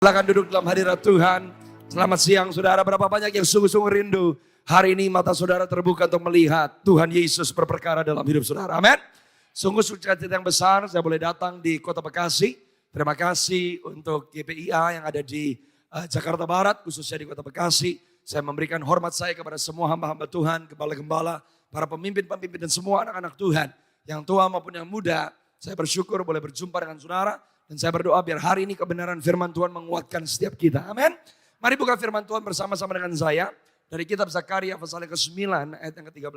Silakan duduk dalam hadirat Tuhan. Selamat siang saudara, berapa banyak yang sungguh-sungguh rindu. Hari ini mata saudara terbuka untuk melihat Tuhan Yesus berperkara dalam hidup saudara. Amin. Sungguh sukacita yang besar saya boleh datang di Kota Bekasi. Terima kasih untuk GPIA yang ada di Jakarta Barat, khususnya di Kota Bekasi. Saya memberikan hormat saya kepada semua hamba-hamba Tuhan, gembala-gembala, para pemimpin-pemimpin dan semua anak-anak Tuhan. Yang tua maupun yang muda, saya bersyukur boleh berjumpa dengan saudara. Dan saya berdoa biar hari ini kebenaran firman Tuhan menguatkan setiap kita. Amin. Mari buka firman Tuhan bersama-sama dengan saya. Dari kitab Zakaria pasal ke-9 ayat yang ke-13.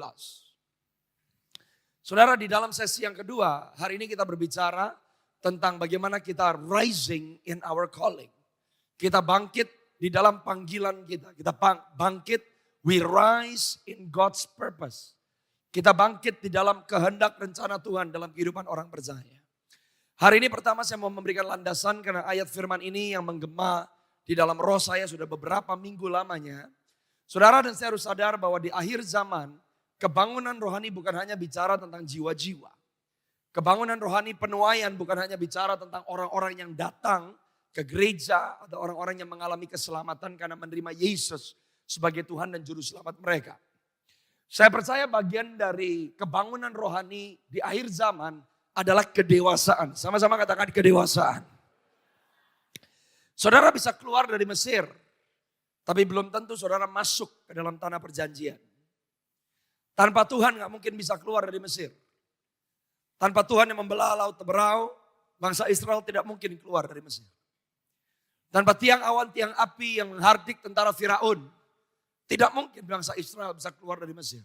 Saudara, di dalam sesi yang kedua, hari ini kita berbicara tentang bagaimana kita rising in our calling. Kita bangkit di dalam panggilan kita. Kita bangkit, we rise in God's purpose. Kita bangkit di dalam kehendak rencana Tuhan dalam kehidupan orang percaya. Hari ini pertama saya mau memberikan landasan karena ayat firman ini yang menggema di dalam roh saya sudah beberapa minggu lamanya. Saudara dan saya harus sadar bahwa di akhir zaman kebangunan rohani bukan hanya bicara tentang jiwa-jiwa. Kebangunan rohani penuaian bukan hanya bicara tentang orang-orang yang datang ke gereja atau orang-orang yang mengalami keselamatan karena menerima Yesus sebagai Tuhan dan Juru Selamat mereka. Saya percaya bagian dari kebangunan rohani di akhir zaman adalah kedewasaan. Sama-sama katakan kedewasaan. Saudara bisa keluar dari Mesir, tapi belum tentu saudara masuk ke dalam tanah perjanjian. Tanpa Tuhan gak mungkin bisa keluar dari Mesir. Tanpa Tuhan yang membelah laut Teberau, bangsa Israel tidak mungkin keluar dari Mesir. Tanpa tiang awan, tiang api yang menghardik tentara Firaun, tidak mungkin bangsa Israel bisa keluar dari Mesir.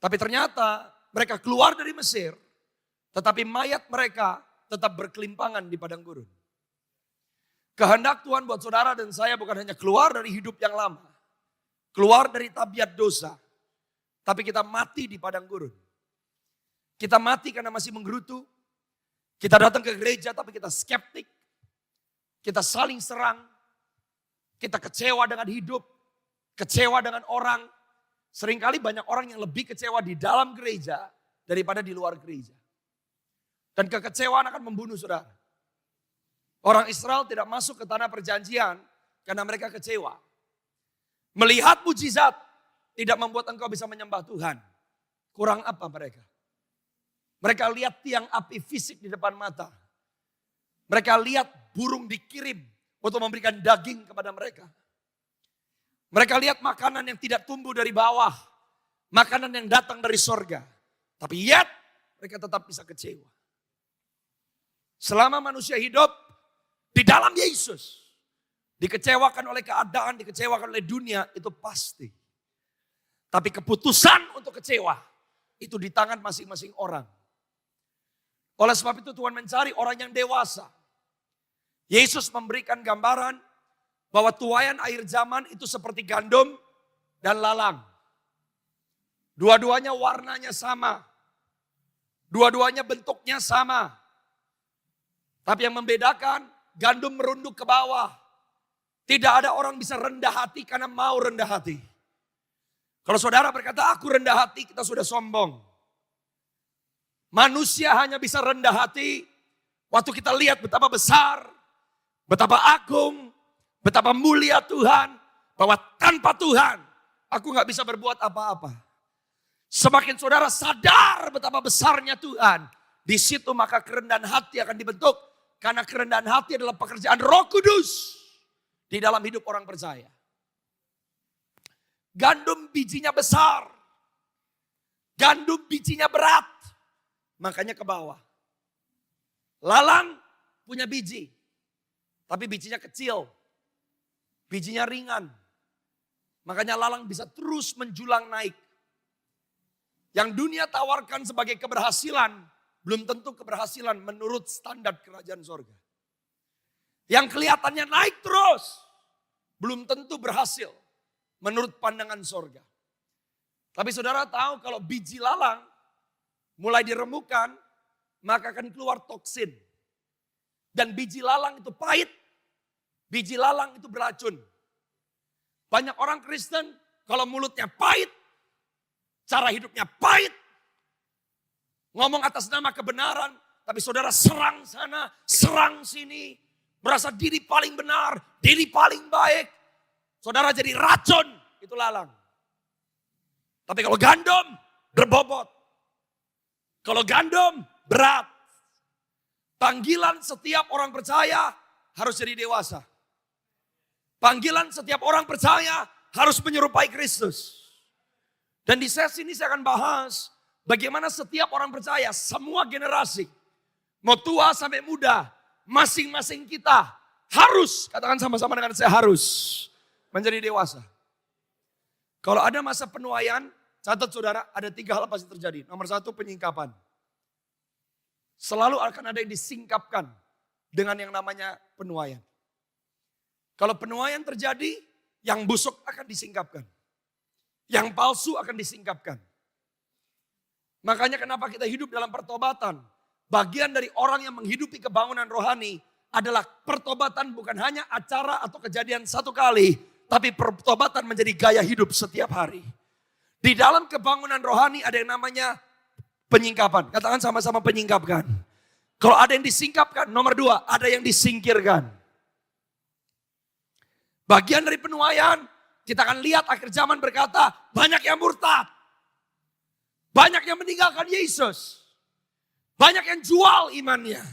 Tapi ternyata mereka keluar dari Mesir, tetapi mayat mereka tetap berkelimpangan di padang gurun. Kehendak Tuhan buat saudara dan saya bukan hanya keluar dari hidup yang lama. Keluar dari tabiat dosa. Tapi kita mati di padang gurun. Kita mati karena masih menggerutu. Kita datang ke gereja tapi kita skeptik. Kita saling serang. Kita kecewa dengan hidup. Kecewa dengan orang. Seringkali banyak orang yang lebih kecewa di dalam gereja daripada di luar gereja. Dan kekecewaan akan membunuh saudara. Orang Israel tidak masuk ke tanah perjanjian karena mereka kecewa. Melihat mujizat tidak membuat engkau bisa menyembah Tuhan. Kurang apa mereka? Mereka lihat tiang api fisik di depan mata. Mereka lihat burung dikirim untuk memberikan daging kepada mereka. Mereka lihat makanan yang tidak tumbuh dari bawah. Makanan yang datang dari sorga. Tapi yet mereka tetap bisa kecewa. Selama manusia hidup di dalam Yesus, dikecewakan oleh keadaan, dikecewakan oleh dunia, itu pasti. Tapi keputusan untuk kecewa, itu di tangan masing-masing orang. Oleh sebab itu Tuhan mencari orang yang dewasa. Yesus memberikan gambaran bahwa tuaian akhir zaman itu seperti gandum dan lalang. Dua-duanya warnanya sama. Dua-duanya bentuknya sama. Tapi yang membedakan, gandum merunduk ke bawah. Tidak ada orang bisa rendah hati karena mau rendah hati. Kalau saudara berkata, aku rendah hati, kita sudah sombong. Manusia hanya bisa rendah hati waktu kita lihat betapa besar, betapa agung, betapa mulia Tuhan. Bahwa tanpa Tuhan, aku gak bisa berbuat apa-apa. Semakin saudara sadar betapa besarnya Tuhan, di situ maka kerendahan hati akan dibentuk. Karena kerendahan hati adalah pekerjaan Roh Kudus di dalam hidup orang percaya. Gandum bijinya besar. Gandum bijinya berat. Makanya ke bawah. Lalang punya biji. Tapi bijinya kecil. Bijinya ringan. Makanya lalang bisa terus menjulang naik. Yang dunia tawarkan sebagai keberhasilan, belum tentu keberhasilan menurut standar kerajaan sorga. Yang kelihatannya naik terus, belum tentu berhasil menurut pandangan sorga. Tapi saudara tahu kalau biji lalang mulai diremukkan, maka akan keluar toksin. Dan biji lalang itu pahit, biji lalang itu beracun. Banyak orang Kristen kalau mulutnya pahit, cara hidupnya pahit, ngomong atas nama kebenaran, tapi saudara serang sana, serang sini. merasa diri paling benar, diri paling baik. Saudara jadi racun, itu lalang. Tapi kalau gandum, berbobot. Kalau gandum, berat. Panggilan setiap orang percaya harus jadi dewasa. Panggilan setiap orang percaya harus menyerupai Kristus. Dan di sesi ini saya akan bahas bagaimana setiap orang percaya, semua generasi, mau tua sampai muda, masing-masing kita harus, katakan sama-sama dengan saya, harus menjadi dewasa. Kalau ada masa penuaian, catat saudara, ada 3 hal pasti terjadi. Nomor 1, penyingkapan. Selalu akan ada yang disingkapkan dengan yang namanya penuaian. Kalau penuaian terjadi, yang busuk akan disingkapkan. Yang palsu akan disingkapkan. Makanya kenapa kita hidup dalam pertobatan. Bagian dari orang yang menghidupi kebangunan rohani adalah pertobatan bukan hanya acara atau kejadian satu kali. Tapi pertobatan menjadi gaya hidup setiap hari. Di dalam kebangunan rohani ada yang namanya penyingkapan. Katakan sama-sama penyingkapkan. Kalau ada yang disingkapkan, nomor 2, ada yang disingkirkan. Bagian dari penuaian, kita akan lihat akhir zaman berkata, banyak yang murtad. Banyak yang meninggalkan Yesus. Banyak yang jual imannya.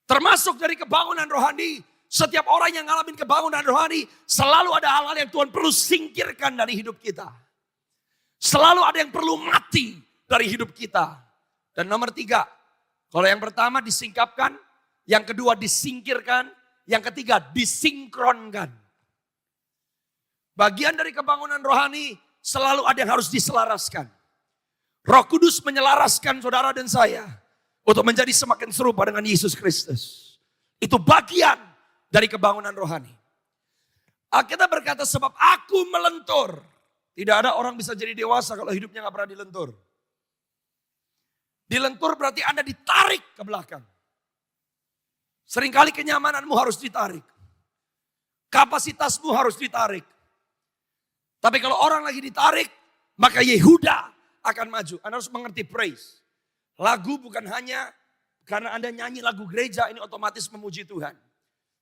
Termasuk dari kebangunan rohani, setiap orang yang ngalamin kebangunan rohani, selalu ada hal-hal yang Tuhan perlu singkirkan dari hidup kita. Selalu ada yang perlu mati dari hidup kita. Dan nomor 3, kalau yang pertama disingkapkan, yang kedua disingkirkan, yang ketiga disinkronkan. Bagian dari kebangunan rohani selalu ada yang harus diselaraskan. Roh Kudus menyelaraskan saudara dan saya untuk menjadi semakin serupa dengan Yesus Kristus. Itu bagian dari kebangunan rohani. Alkitab berkata sebab aku melentur. Tidak ada orang bisa jadi dewasa kalau hidupnya gak pernah dilentur. Dilentur berarti Anda ditarik ke belakang. Seringkali kenyamananmu harus ditarik. Kapasitasmu harus ditarik. Tapi kalau orang lagi ditarik, maka Yehuda akan maju. Anda harus mengerti praise. Lagu bukan hanya karena Anda nyanyi lagu gereja, ini otomatis memuji Tuhan.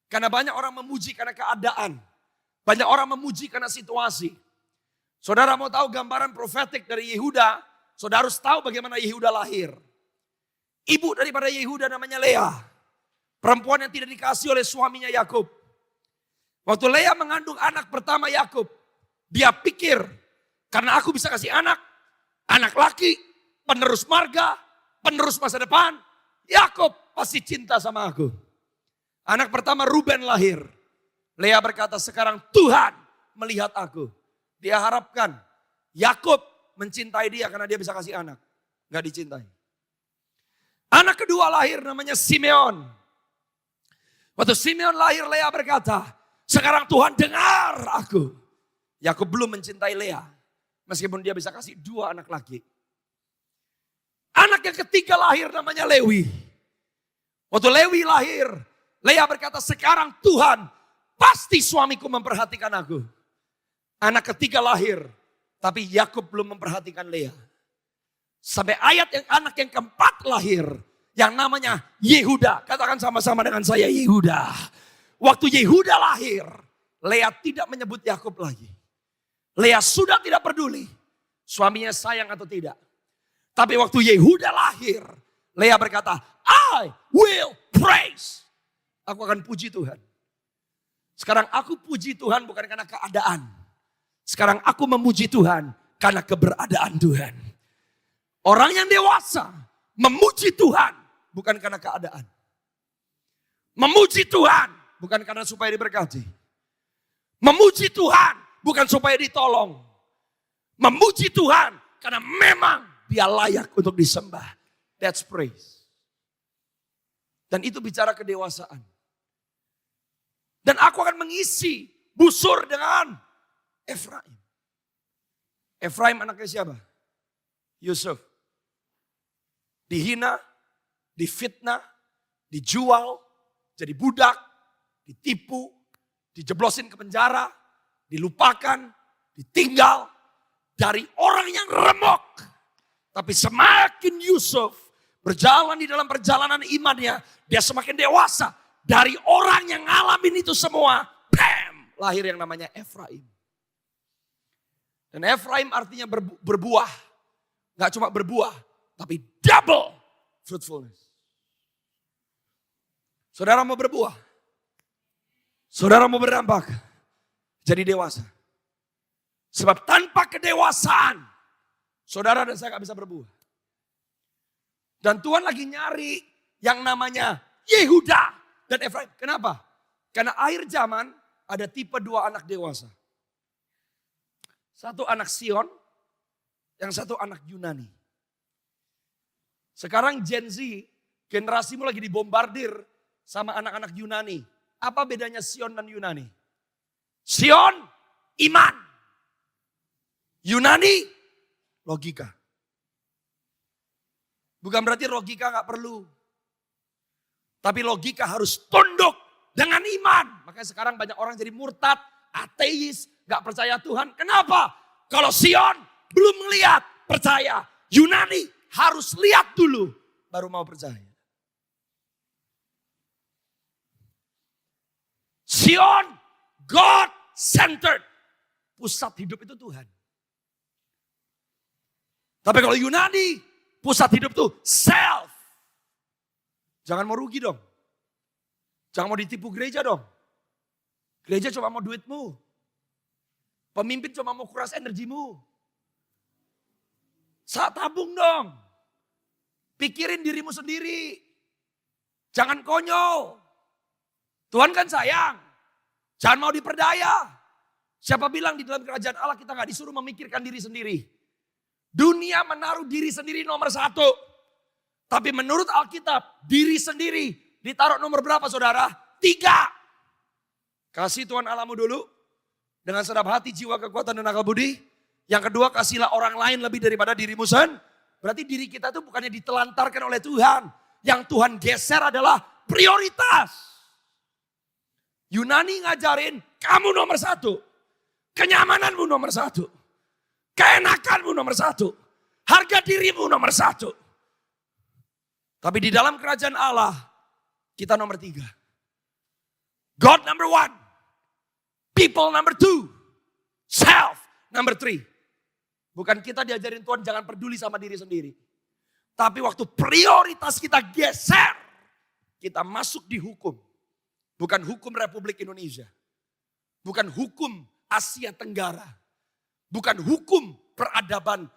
Karena banyak orang memuji karena keadaan. Banyak orang memuji karena situasi. Saudara mau tahu gambaran profetik dari Yehuda? Saudara harus tahu bagaimana Yehuda lahir. Ibu daripada Yehuda namanya Lea. Perempuan yang tidak dikasih oleh suaminya Yakub. Waktu Lea mengandung anak pertama Yakub, dia pikir karena aku bisa kasih anak laki, penerus marga, penerus masa depan, Yakub pasti cinta sama aku. Anak pertama Ruben lahir. Lea berkata sekarang Tuhan melihat aku. Dia harapkan Yakub mencintai dia karena dia bisa kasih anak. Gak dicintai. Anak kedua lahir namanya Simeon. Waktu Simeon lahir, Lea berkata, sekarang Tuhan dengar aku. Yakub belum mencintai Lea. Meskipun dia bisa kasih 2 anak laki. Anak yang ketiga lahir namanya Lewi. Waktu Lewi lahir, Lea berkata, sekarang Tuhan pasti suamiku memperhatikan aku. Anak ketiga lahir, tapi Yakub belum memperhatikan Lea. Sampai anak yang keempat lahir, yang namanya Yehuda. Katakan sama-sama dengan saya, Yehuda. Waktu Yehuda lahir, Lea tidak menyebut Yakub lagi. Lea sudah tidak peduli suaminya sayang atau tidak. Tapi waktu Yehuda lahir, Lea berkata, I will praise. Aku akan puji Tuhan. Sekarang aku puji Tuhan bukan karena keadaan. Sekarang aku memuji Tuhan karena keberadaan Tuhan. Orang yang dewasa memuji Tuhan bukan karena keadaan. Memuji Tuhan bukan karena supaya diberkati. Memuji Tuhan bukan supaya ditolong. Memuji Tuhan karena memang dia layak untuk disembah. That's praise. Dan itu bicara kedewasaan. Dan aku akan mengisi busur dengan Efraim. Efraim anaknya siapa? Yusuf. Dihina, difitnah, dijual, jadi budak, ditipu, dijeblosin ke penjara, dilupakan, ditinggal dari orang yang remuk. Tapi semakin Yusuf berjalan di dalam perjalanan imannya, dia semakin dewasa. dari orang yang ngalamin itu semua, bam, lahir yang namanya Efraim. Dan Efraim artinya berbuah. Gak cuma berbuah, tapi double fruitfulness. Saudara mau berbuah? Saudara mau berdampak? Jadi dewasa. Sebab tanpa kedewasaan, saudara dan saya gak bisa berbuah. Dan Tuhan lagi nyari yang namanya Yehuda dan Efraim. Kenapa? Karena akhir zaman ada tipe dua anak dewasa. Satu anak Sion, yang satu anak Yunani. Sekarang Gen Z, generasimu lagi dibombardir sama anak-anak Yunani. Apa bedanya Sion dan Yunani? Sion, iman. Yunani, logika. Bukan berarti logika gak perlu. Tapi logika harus tunduk dengan iman. Makanya sekarang banyak orang jadi murtad, ateis, gak percaya Tuhan. Kenapa? Kalau Sion belum melihat, percaya. Yunani harus lihat dulu, baru mau percaya. Sion, God-centered. Pusat hidup itu Tuhan. Tapi kalau Yunani, pusat hidup itu self. Jangan mau rugi dong. Jangan mau ditipu gereja dong. Gereja cuma mau duitmu. Pemimpin cuma mau kuras energimu. Saat tabung dong. Pikirin dirimu sendiri. Jangan konyol. Tuhan kan sayang. Jangan mau diperdaya. Siapa bilang di dalam kerajaan Allah kita gak disuruh memikirkan diri sendiri. Dunia menaruh diri sendiri nomor satu. Tapi menurut Alkitab, diri sendiri ditaruh nomor berapa saudara? 3. Kasih Tuhan Allahmu dulu. Dengan senap hati, jiwa, kekuatan, dan akal budi. Yang kedua, kasihlah orang lain lebih daripada dirimu sendiri. Berarti diri kita itu bukannya ditelantarkan oleh Tuhan. Yang Tuhan geser adalah prioritas. Yunani ngajarin, kamu nomor 1. Kenyamananmu nomor 1. Keenakanmu nomor 1. Harga dirimu nomor 1. Tapi di dalam kerajaan Allah, kita nomor 3. God number 1. People number 2. Self number 3. Bukan kita diajarin Tuhan jangan peduli sama diri sendiri. Tapi waktu prioritas kita geser, kita masuk di hukum. Bukan hukum Republik Indonesia. Bukan hukum Asia Tenggara. Bukan hukum peradaban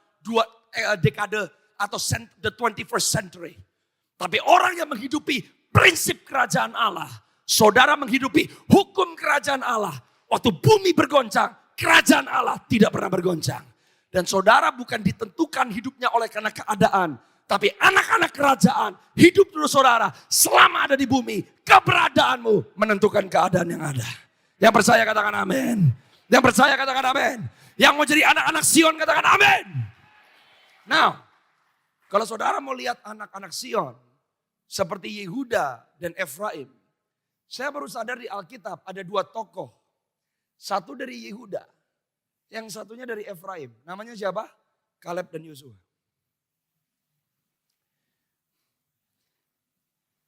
dekade atau the 21st century. Tapi orang yang menghidupi prinsip kerajaan Allah. Saudara menghidupi hukum kerajaan Allah. Waktu bumi bergoncang, kerajaan Allah tidak pernah bergoncang. Dan saudara bukan ditentukan hidupnya oleh karena keadaan. Tapi anak-anak kerajaan, hidup dulu saudara. Selama ada di bumi, keberadaanmu menentukan keadaan yang ada. Yang percaya katakan amin. Yang percaya katakan amin. Yang mau jadi anak-anak Sion katakan amin. Now, kalau saudara mau lihat anak-anak Sion, seperti Yehuda dan Efraim. Saya baru sadar di Alkitab ada 2 tokoh. Satu dari Yehuda. Yang satunya dari Efraim. Namanya siapa? Kaleb dan Yosua.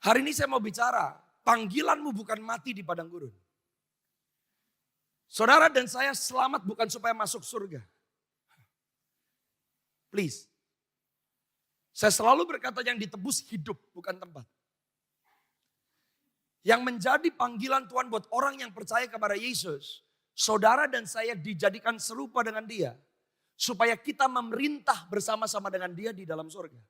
Hari ini saya mau bicara. Panggilanmu bukan mati di padang gurun. Saudara dan saya selamat bukan supaya masuk surga. Please. Saya selalu berkata yang ditebus hidup, bukan tempat. Yang menjadi panggilan Tuhan buat orang yang percaya kepada Yesus. Saudara dan saya dijadikan serupa dengan dia. Supaya kita memerintah bersama-sama dengan dia di dalam surga.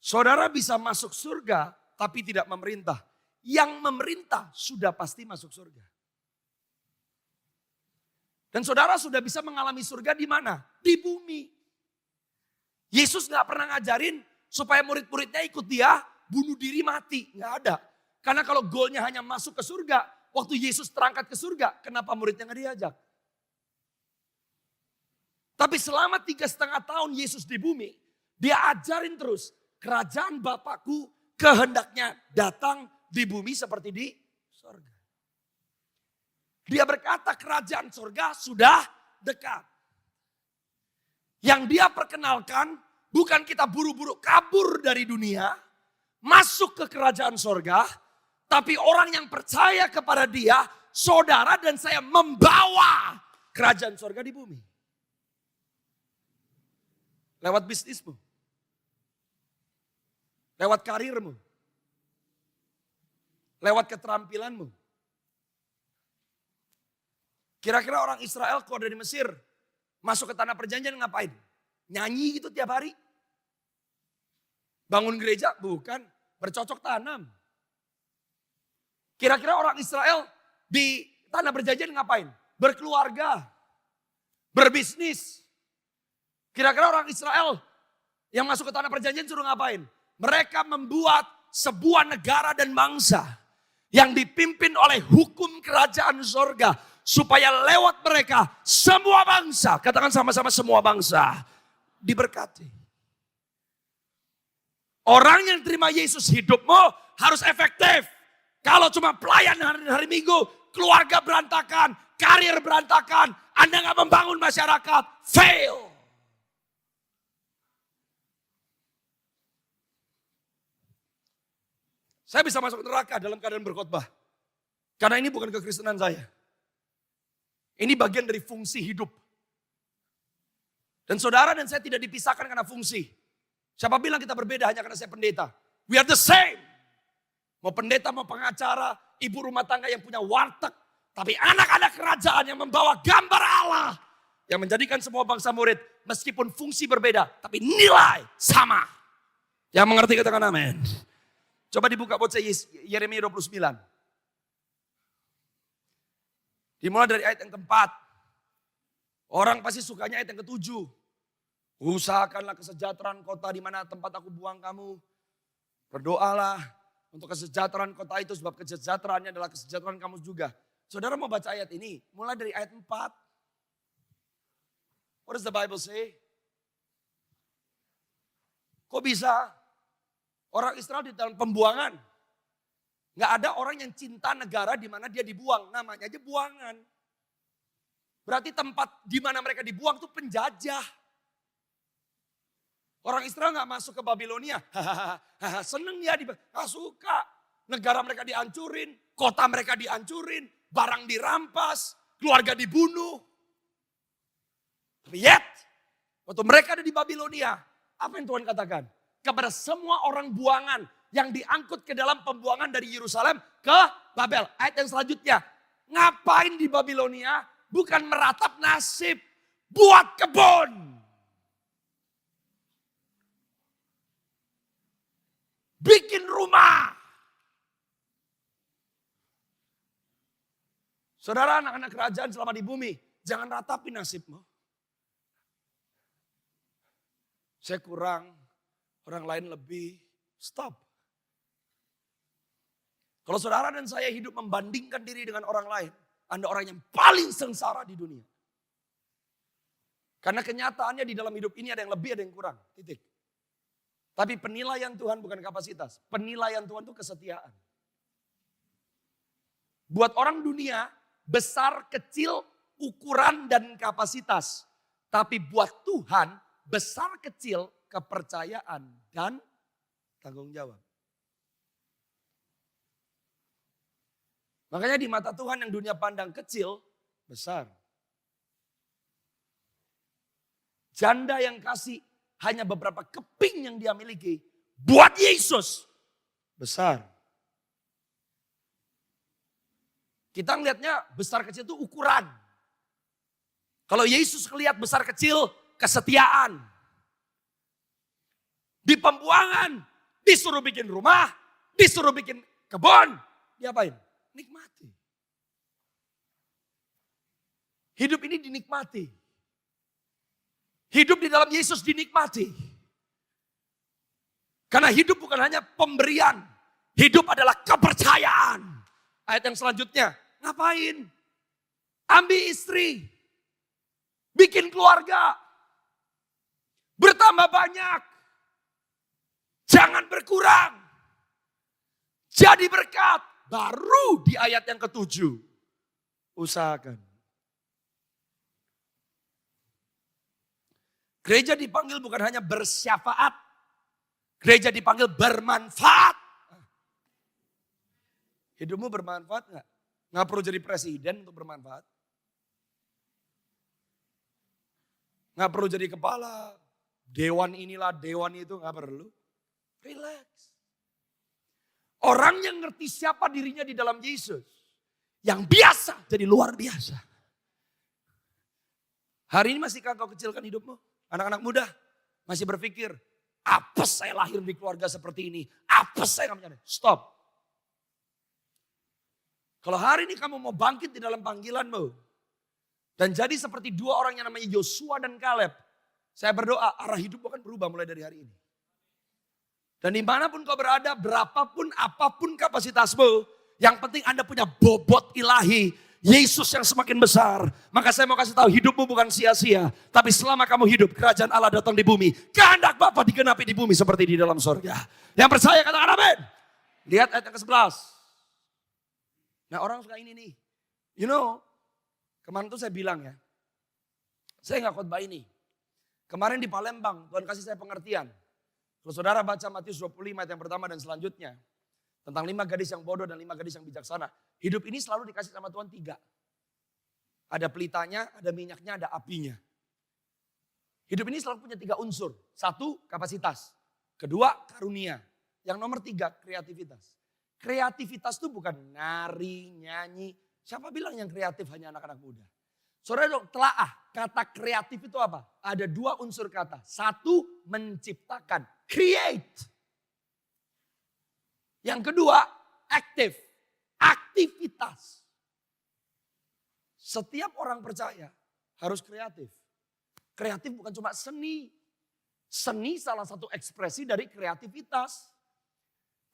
Saudara bisa masuk surga tapi tidak memerintah. Yang memerintah sudah pasti masuk surga. Dan saudara sudah bisa mengalami surga di mana? Di bumi. Yesus gak pernah ngajarin supaya murid-muridnya ikut dia bunuh diri mati. Gak ada. Karena kalau goalnya hanya masuk ke surga. Waktu Yesus terangkat ke surga, kenapa muridnya gak diajak? Tapi selama 3,5 tahun Yesus di bumi. Dia ajarin terus. Kerajaan Bapakku kehendaknya datang di bumi seperti di surga. Dia berkata kerajaan surga sudah dekat. Yang dia perkenalkan bukan kita buru-buru kabur dari dunia, masuk ke kerajaan surga, Tapi orang yang percaya kepada dia, saudara dan saya membawa kerajaan surga di bumi. Lewat bisnismu. Lewat karirmu. Lewat keterampilanmu. Kira-kira orang Israel keluar dari Mesir, masuk ke tanah perjanjian ngapain? Nyanyi gitu tiap hari? Bangun gereja? Bukan. Bercocok tanam. Kira-kira orang Israel di tanah perjanjian ngapain? Berkeluarga. Berbisnis. Kira-kira orang Israel yang masuk ke tanah perjanjian suruh ngapain? Mereka membuat sebuah negara dan bangsa yang dipimpin oleh hukum kerajaan surga. Supaya lewat mereka semua bangsa, katakan sama-sama semua bangsa, diberkati. Orang yang terima Yesus, hidupmu harus efektif. Kalau cuma pelayan hari Minggu, keluarga berantakan, karir berantakan, Anda gak membangun masyarakat, fail. Saya bisa masuk neraka dalam keadaan berkhotbah. Karena ini bukan kekristenan saya. Ini bagian dari fungsi hidup. Dan saudara dan saya tidak dipisahkan karena fungsi. Siapa bilang kita berbeda hanya karena saya pendeta? We are the same. Mau pendeta, mau pengacara, ibu rumah tangga yang punya warteg. Tapi anak-anak kerajaan yang membawa gambar Allah. Yang menjadikan semua bangsa murid. Meskipun fungsi berbeda, tapi nilai sama. Yang mengerti katakan amin. Coba dibuka buat saya Yeremia 29. Dimulai dari ayat yang keempat. Orang pasti sukanya ayat yang ketujuh. Usahakanlah kesejahteraan kota di mana tempat aku buang kamu. Berdoalah untuk kesejahteraan kota itu sebab kesejahteraannya adalah kesejahteraan kamu juga. Saudara mau baca ayat ini mulai dari ayat 4. What does the Bible say? Kok bisa? Orang Israel di dalam pembuangan. Gak ada orang yang cinta negara di mana dia dibuang. Namanya aja buangan. Berarti tempat di mana mereka dibuang itu penjajah. Orang Israel gak masuk ke Babilonia. Seneng ya, gak suka. Negara mereka dihancurin, kota mereka dihancurin, barang dirampas, keluarga dibunuh. Tapi yet, waktu mereka ada di Babilonia, apa yang Tuhan katakan? Kepada semua orang buangan yang diangkut ke dalam pembuangan dari Yerusalem ke Babel. Ayat yang selanjutnya. Ngapain di Babilonia? Bukan meratap nasib. Buat kebun. Bikin rumah. Saudara anak-anak kerajaan selama di bumi. Jangan ratapi nasibmu. Saya kurang. Orang lain lebih. Stop. Kalau saudara dan saya hidup membandingkan diri dengan orang lain, Anda orang yang paling sengsara di dunia. Karena kenyataannya di dalam hidup ini ada yang lebih, ada yang kurang. Titik. Tapi penilaian Tuhan bukan kapasitas. Penilaian Tuhan itu kesetiaan. Buat orang dunia, besar, kecil, ukuran dan kapasitas. Tapi buat Tuhan, besar, kecil, kepercayaan dan tanggung jawab. Makanya di mata Tuhan yang dunia pandang kecil, besar. Janda yang kasih hanya beberapa keping yang dia miliki. Buat Yesus, besar. Kita ngelihatnya besar kecil itu ukuran. Kalau Yesus ngelihat besar kecil, kesetiaan. Di pembuangan, disuruh bikin rumah, disuruh bikin kebun. Diapain? Nikmati. Hidup ini dinikmati. Hidup di dalam Yesus dinikmati. Karena hidup bukan hanya pemberian. Hidup adalah kepercayaan. Ayat yang selanjutnya. Ngapain? Ambil istri. Bikin keluarga. Bertambah banyak. Jangan berkurang. Jadi berkat. Baru di ayat yang ke-7. Usahakan. Gereja dipanggil bukan hanya bersyafaat. Gereja dipanggil bermanfaat. Hidupmu bermanfaat nggak? Nggak perlu jadi presiden untuk bermanfaat. Nggak perlu jadi kepala. Dewan inilah, dewan itu nggak perlu. Relax. Orang yang ngerti siapa dirinya di dalam Yesus. Yang biasa jadi luar biasa. Hari ini masihkah kau kecilkan hidupmu? Anak-anak muda masih berpikir, apa saya lahir di keluarga seperti ini? Apa saya nggak menyadari? Stop. Kalau hari ini kamu mau bangkit di dalam panggilanmu. Dan jadi seperti dua orang yang namanya Yosua dan Kaleb. Saya berdoa arah hidupmu akan berubah mulai dari hari ini. Dan dimanapun kau berada, berapapun, apapun kapasitasmu. Yang penting Anda punya bobot ilahi. Yesus yang semakin besar. Maka saya mau kasih tahu hidupmu bukan sia-sia. Tapi selama kamu hidup, kerajaan Allah datang di bumi. Kehendak Bapa digenapi di bumi seperti di dalam surga. Yang percaya katakan amin. Lihat ayat yang ke-11. Nah orang suka ini nih. You know, kemarin tuh saya bilang ya. Saya gak khotbah ini. Kemarin di Palembang, Tuhan kasih saya pengertian. Kalau saudara baca Matius 25 ayat yang pertama dan selanjutnya. Tentang 5 gadis yang bodoh dan 5 gadis yang bijaksana. Hidup ini selalu dikasih sama Tuhan 3. Ada pelitanya, ada minyaknya, ada apinya. Hidup ini selalu punya 3 unsur. 1, kapasitas. 2, karunia. Yang nomor 3, kreativitas. Kreativitas itu bukan nari, nyanyi. Siapa bilang yang kreatif hanya anak-anak muda? Saudara dong, telaah. Kata kreatif itu apa? Ada 2 unsur kata. 1, menciptakan. Create. Yang kedua, aktif. Aktivitas. Setiap orang percaya harus kreatif. Kreatif bukan cuma seni. Seni salah satu ekspresi dari kreativitas.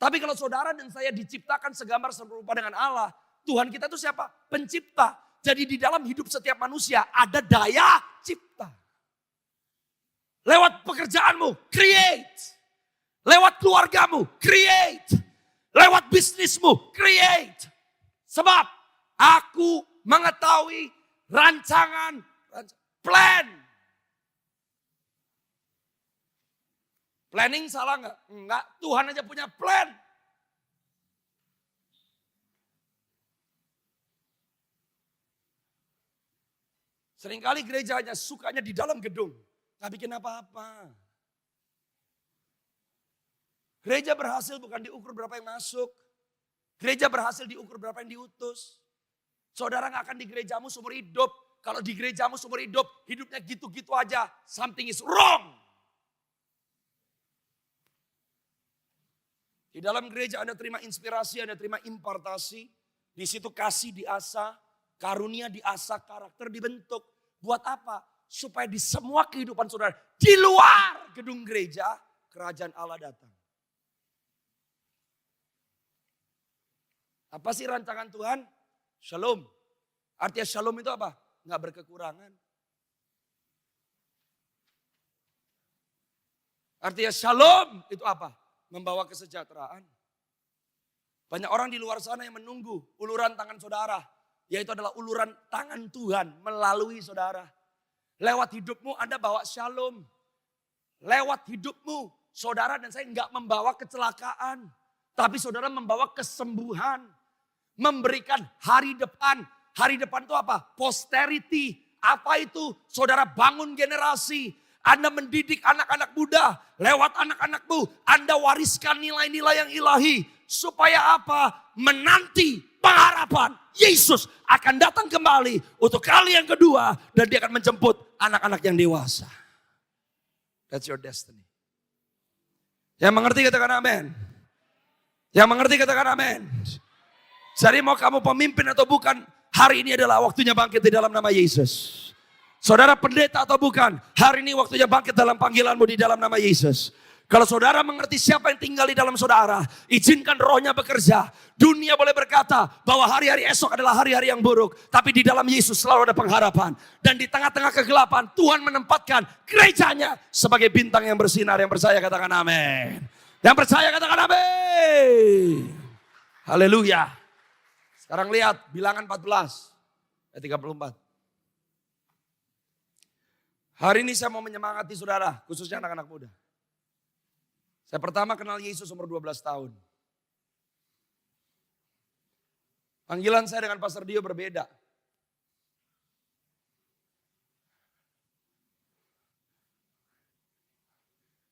Tapi kalau saudara dan saya diciptakan segambar serupa dengan Allah. Tuhan kita itu siapa? Pencipta. Jadi di dalam hidup setiap manusia ada daya cipta. Lewat pekerjaanmu, create. Lewat keluargamu, create. Lewat bisnismu, create. Sebab aku mengetahui rancangan, plan. Planning salah enggak? Enggak, Tuhan aja punya plan. Seringkali gereja hanya sukanya di dalam gedung. Gak bikin apa-apa. Gereja berhasil bukan diukur berapa yang masuk. Gereja berhasil diukur berapa yang diutus. Saudara gak akan di gerejamu seumur hidup. Kalau di gerejamu seumur hidup, hidupnya gitu-gitu aja. Something is wrong. Di dalam gereja Anda terima inspirasi, Anda terima impartasi. Di situ kasih diasah, karunia diasah, karakter dibentuk. Buat apa? Supaya di semua kehidupan saudara, di luar gedung gereja, kerajaan Allah datang. Apa sih rancangan Tuhan? Shalom. Artinya shalom itu apa? Nggak berkekurangan. Artinya shalom itu apa? Membawa kesejahteraan. Banyak orang di luar sana yang menunggu uluran tangan saudara. Yaitu adalah uluran tangan Tuhan melalui saudara. Lewat hidupmu Anda bawa shalom. Lewat hidupmu saudara dan saya nggak membawa kecelakaan. Tapi saudara membawa kesembuhan. Memberikan hari depan. Hari depan itu apa? Posterity. Apa itu? Saudara bangun generasi. Anda mendidik anak-anak muda. Lewat anak-anakmu Anda wariskan nilai-nilai yang ilahi. Supaya apa? Menanti pengharapan. Yesus akan datang kembali untuk kali yang kedua. Dan dia akan menjemput anak-anak yang dewasa. That's your destiny. Yang mengerti katakan amin. Yang mengerti katakan amin. Jadi mau kamu pemimpin atau bukan. Hari ini adalah waktunya bangkit di dalam nama Yesus. Saudara pendeta atau bukan. Hari ini waktunya bangkit dalam panggilanmu di dalam nama Yesus. Kalau saudara mengerti siapa yang tinggal di dalam saudara, izinkan rohnya bekerja. Dunia boleh berkata bahwa hari-hari esok adalah hari-hari yang buruk. Tapi di dalam Yesus selalu ada pengharapan. Dan di tengah-tengah kegelapan Tuhan menempatkan gerejanya sebagai bintang yang bersinar. Yang percaya katakan amin. Yang percaya katakan amin. Haleluya. Sekarang lihat bilangan 14 ayat 34. Hari ini saya mau menyemangati saudara, khususnya anak-anak muda. Saya pertama kenal Yesus umur 12 tahun. Panggilan saya dengan Pastor Dio berbeda.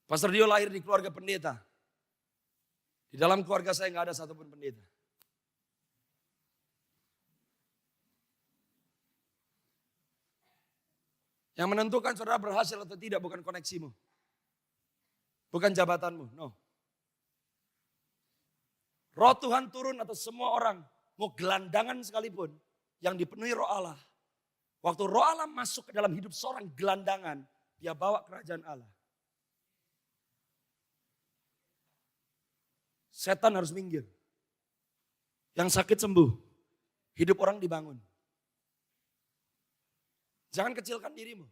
Pastor Dio lahir di keluarga pendeta. Di dalam keluarga saya nggak ada satupun pendeta. Yang menentukan saudara berhasil atau tidak bukan koneksimu. Bukan jabatanmu, no. Roh Tuhan turun atas semua orang. Mau gelandangan sekalipun yang dipenuhi roh Allah. Waktu roh Allah masuk ke dalam hidup seorang gelandangan, dia bawa kerajaan Allah. Setan harus minggir. Yang sakit sembuh. Hidup orang dibangun. Jangan kecilkan dirimu.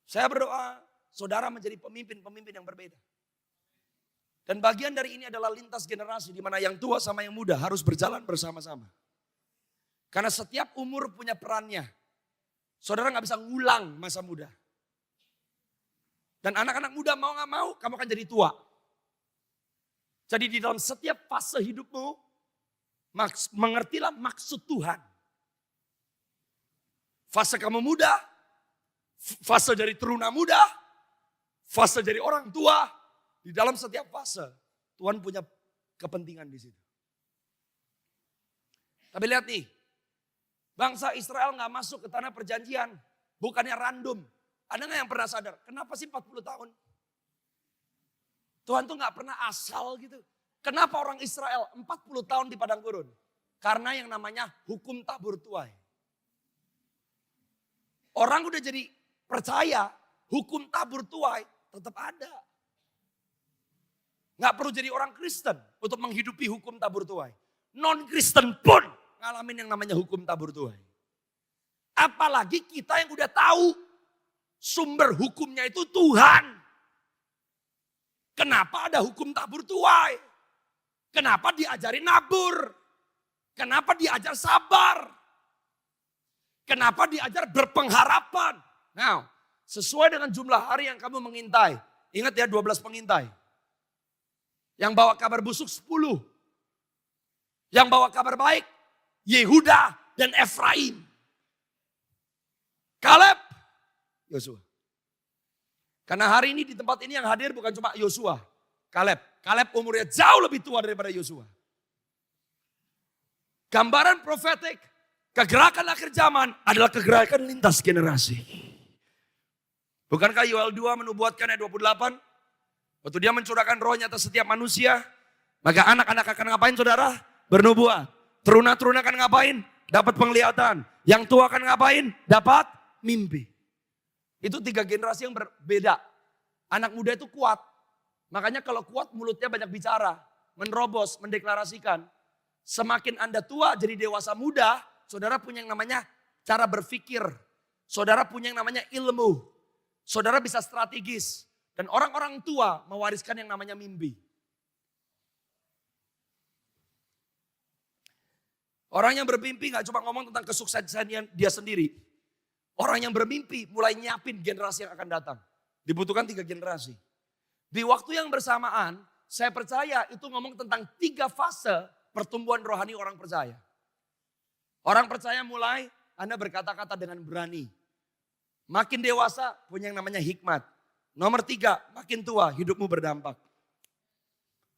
Saya berdoa, saudara menjadi pemimpin-pemimpin yang berbeda. Dan bagian dari ini adalah lintas generasi, di mana yang tua sama yang muda harus berjalan bersama-sama. Karena setiap umur punya perannya. Saudara gak bisa ngulang masa muda. Dan anak-anak muda mau gak mau, kamu akan jadi tua. Jadi di dalam setiap fase hidupmu, mengertilah maksud Tuhan. Fase kamu muda, fase dari teruna muda, fase dari orang tua. Di dalam setiap fase, Tuhan punya kepentingan di situ. Tapi lihat nih, bangsa Israel gak masuk ke tanah perjanjian, bukannya random. Ada gak yang pernah sadar, kenapa sih 40 tahun? Tuhan tuh gak pernah asal gitu. Kenapa orang Israel 40 tahun di padang gurun? Karena yang namanya hukum tabur tuai. Orang udah jadi percaya hukum tabur tuai tetap ada. Gak perlu jadi orang Kristen untuk menghidupi hukum tabur tuai. Non-Kristen pun ngalamin yang namanya hukum tabur tuai. Apalagi kita yang udah tahu sumber hukumnya itu Tuhan. Kenapa ada hukum tabur tuai? Kenapa diajarin nabur? Kenapa diajar sabar? Kenapa diajar berpengharapan? Nah, sesuai dengan jumlah hari yang kamu mengintai. Ingat ya 12 pengintai. Yang bawa kabar busuk 10. Yang bawa kabar baik Yehuda dan Efraim. Kaleb, Yosua. Karena hari ini di tempat ini yang hadir bukan cuma Yosua, Kaleb. Kaleb umurnya jauh lebih tua daripada Yosua. Gambaran profetik, kegerakan akhir zaman adalah kegerakan lintas generasi. Bukankah Yoel 2 menubuatkan ayat 28? Waktu dia mencurahkan rohnya atas setiap manusia, maka anak-anak akan ngapain saudara? Bernubuat. Teruna-teruna akan ngapain? Dapat penglihatan. Yang tua akan ngapain? Dapat mimpi. Itu 3 generasi yang berbeda. Anak muda itu kuat. Makanya kalau kuat mulutnya banyak bicara. Menerobos, mendeklarasikan. Semakin Anda tua jadi dewasa muda, saudara punya yang namanya cara berpikir. Saudara punya yang namanya ilmu. Saudara bisa strategis. Dan orang-orang tua mewariskan yang namanya mimpi. Orang yang bermimpi gak cuma ngomong tentang kesuksesan dia sendiri. Orang yang bermimpi mulai nyiapin generasi yang akan datang. Dibutuhkan 3 generasi. Di waktu yang bersamaan, saya percaya itu ngomong tentang 3 fase pertumbuhan rohani orang percaya. Orang percaya mulai Anda berkata-kata dengan berani. Makin dewasa punya yang namanya hikmat. Nomor 3, makin tua hidupmu berdampak.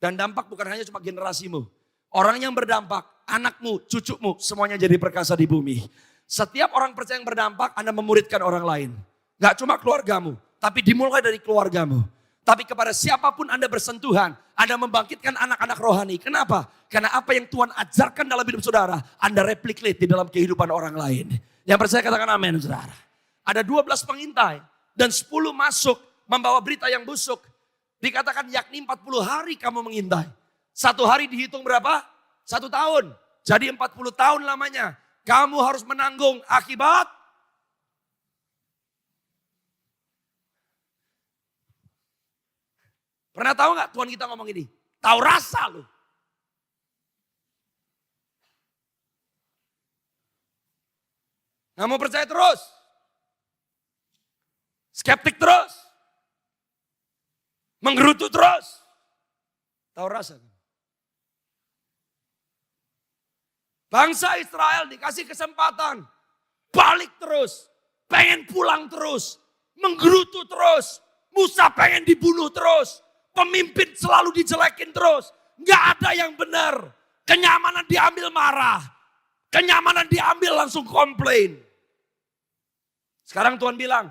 Dan dampak bukan hanya cuma generasimu. Orang yang berdampak, anakmu, cucumu, semuanya jadi perkasa di bumi. Setiap orang percaya yang berdampak, Anda memuridkan orang lain. Gak cuma keluargamu, tapi dimulai dari keluargamu. Tapi kepada siapapun Anda bersentuhan, Anda membangkitkan anak-anak rohani. Kenapa? Karena apa yang Tuhan ajarkan dalam hidup saudara, Anda replicate di dalam kehidupan orang lain. Yang percaya katakan amin saudara. Ada 12 pengintai dan 10 masuk membawa berita yang busuk. Dikatakan yakni 40 hari kamu mengintai. 1 hari dihitung berapa? 1 tahun. Jadi 40 tahun lamanya. Kamu harus menanggung akibat. Pernah tahu gak Tuhan kita ngomong ini? Tahu rasa lu. Gak mau percaya terus. Skeptik terus. Menggerutu terus. Tahu rasa. Bangsa Israel dikasih kesempatan. Balik terus. Pengen pulang terus. Menggerutu terus. Musa pengen dibunuh terus. Pemimpin selalu dijelekin terus. Nggak ada yang benar. Kenyamanan diambil marah. Kenyamanan diambil langsung komplain. Sekarang Tuhan bilang,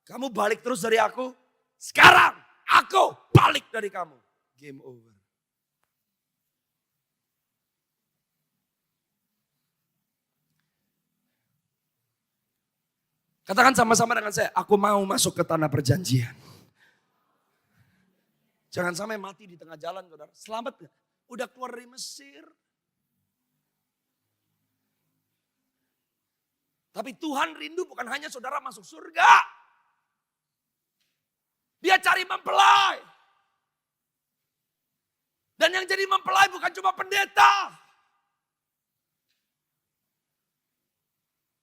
kamu balik terus dari aku. Sekarang aku balik dari kamu. Game over. Katakan sama-sama dengan saya, aku mau masuk ke tanah perjanjian. Jangan sampai mati di tengah jalan, saudara. Selamat gak? Udah keluar dari Mesir. Tapi Tuhan rindu bukan hanya saudara masuk surga. Dia cari mempelai. Dan yang jadi mempelai bukan cuma pendeta.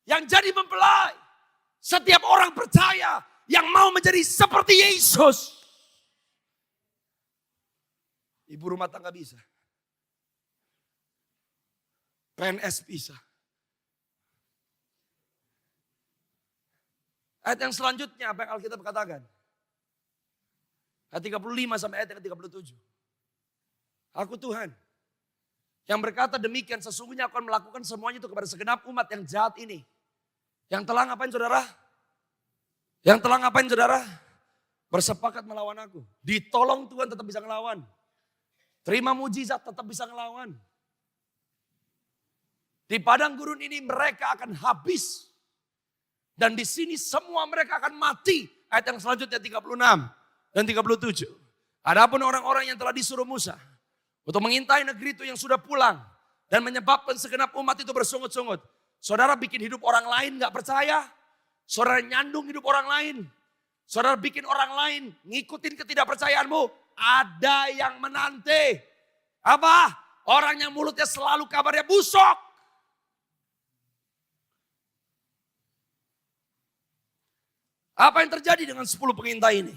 Yang jadi mempelai. Setiap orang percaya yang mau menjadi seperti Yesus. Ibu rumah tangga bisa. PNS bisa. Ayat yang selanjutnya apa yang Alkitab katakan? Ayat 35 sampai ayat yang ke-37. Aku Tuhan yang berkata demikian, sesungguhnya aku akan melakukan semuanya itu kepada segenap umat yang jahat ini. Yang telah ngapain saudara? Yang telah ngapain saudara? Bersepakat melawan aku. Ditolong Tuhan tetap bisa ngelawan. Terima mujizat tetap bisa ngelawan. Di padang gurun ini mereka akan habis. Dan di sini semua mereka akan mati. Ayat yang selanjutnya 36 dan 37. Adapun orang-orang yang telah disuruh Musa untuk mengintai negeri itu yang sudah pulang dan menyebabkan segenap umat itu bersungut-sungut. Saudara bikin hidup orang lain gak percaya. Saudara nyandung hidup orang lain. Saudara bikin orang lain ngikutin ketidakpercayaanmu. Ada yang menanti. Apa? Orang yang mulutnya selalu kabarnya busuk. Apa yang terjadi dengan 10 pengintai ini?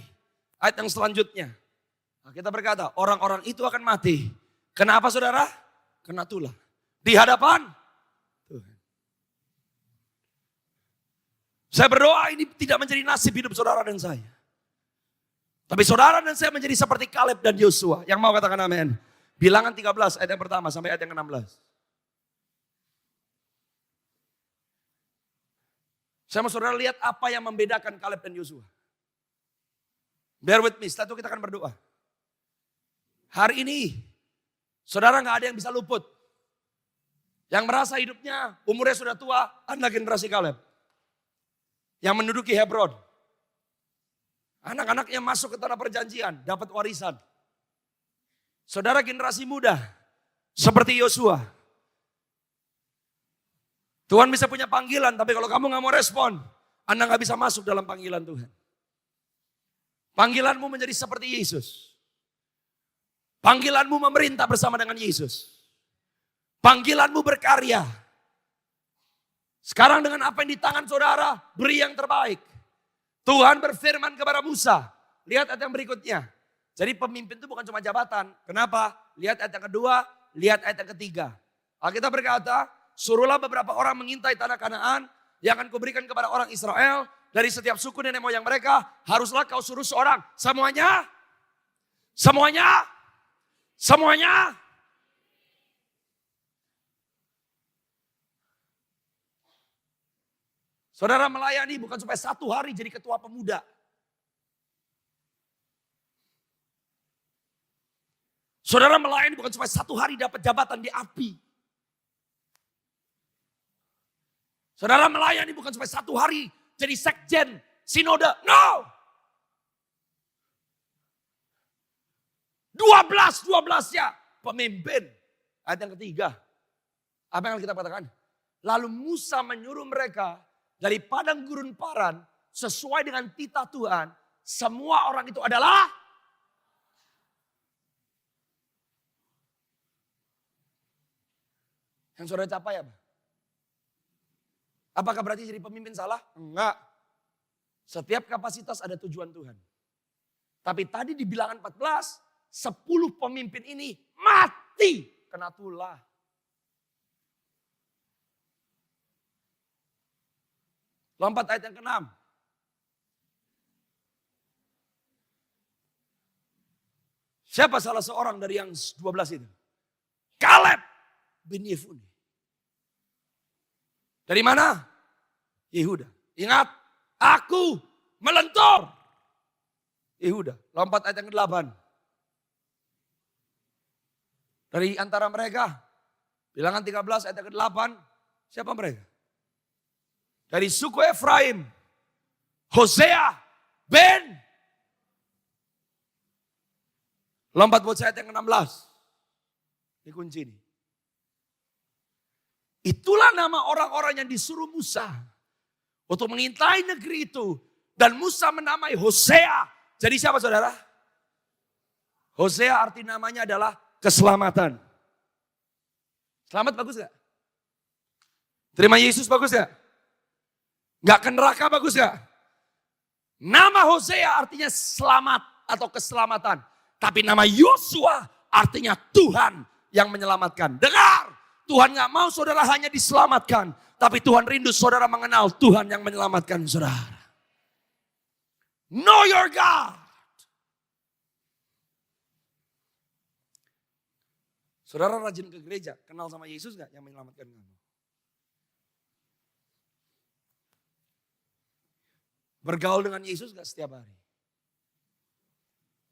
Ayat yang selanjutnya. Nah, kita berkata orang-orang itu akan mati. Kenapa saudara? Kena tulah. Di hadapan Tuhan. Saya berdoa ini tidak menjadi nasib hidup saudara dan saya. Tapi saudara dan saya menjadi seperti Kaleb dan Yosua. Yang mau katakan amin. Bilangan 13 ayat yang pertama sampai ayat yang ke-16. Saya mau saudara lihat apa yang membedakan Kaleb dan Yosua. Bear with me, setelah itu kita akan berdoa. Hari ini, saudara gak ada yang bisa luput. Yang merasa hidupnya umurnya sudah tua, Anda generasi Kaleb. Yang menduduki Hebron. Anak-anaknya masuk ke tanah perjanjian, dapat warisan. Saudara generasi muda, seperti Yosua. Tuhan bisa punya panggilan, tapi kalau kamu gak mau respon, Anda gak bisa masuk dalam panggilan Tuhan. Panggilanmu menjadi seperti Yesus. Panggilanmu memerintah bersama dengan Yesus. Panggilanmu berkarya. Sekarang dengan apa yang di tangan saudara, beri yang terbaik. Tuhan berfirman kepada Musa. Lihat ayat yang berikutnya. Jadi pemimpin itu bukan cuma jabatan. Kenapa? Lihat ayat yang kedua, lihat ayat yang ketiga. Alkitab berkata, suruhlah beberapa orang mengintai tanah Kanaan yang akan kuberikan kepada orang Israel. Dari setiap suku nenek moyang mereka, haruslah kau suruh seorang. Semuanya. Saudara melayani bukan supaya 1 hari jadi ketua pemuda. Saudara melayani bukan supaya 1 hari dapat jabatan di API. Saudara melayani bukan supaya 1 hari jadi sekjen, sinode. No! 12-12-nya pemimpin. Ayat yang ketiga. Apa yang kita katakan? Lalu Musa menyuruh mereka dari padang gurun Paran sesuai dengan titah Tuhan. Semua orang itu adalah yang saudara capai apa? Apakah berarti jadi pemimpin salah? Enggak. Setiap kapasitas ada tujuan Tuhan. Tapi tadi di bilangan 14, 10 pemimpin ini mati kena tulah. Lompat ayat yang ke-6. Siapa salah seorang dari yang 12 itu? Kaleb bin Yefune. Dari mana? Yehuda. Ingat, aku melentur. Yehuda. Lompat ayat yang ke-8. Dari antara mereka, Bilangan 13 ayat yang ke-8, siapa mereka? Dari suku Efraim, Hosea bin. Lompat buat ayat yang ke-16. Ini kunci ini. Itulah nama orang-orang yang disuruh Musa untuk mengintai negeri itu. Dan Musa menamai Hosea. Jadi siapa saudara? Hosea arti namanya adalah keselamatan. Selamat bagus gak? Terima Yesus bagus gak? Gak ke neraka bagus gak? Nama Hosea artinya selamat atau keselamatan. Tapi nama Yosua artinya Tuhan yang menyelamatkan. Dengar, Tuhan gak mau saudara hanya diselamatkan. Tapi Tuhan rindu saudara mengenal Tuhan yang menyelamatkan saudara. Know your God. Saudara rajin ke gereja, kenal sama Yesus gak yang menyelamatkan kamu? Bergaul dengan Yesus gak setiap hari?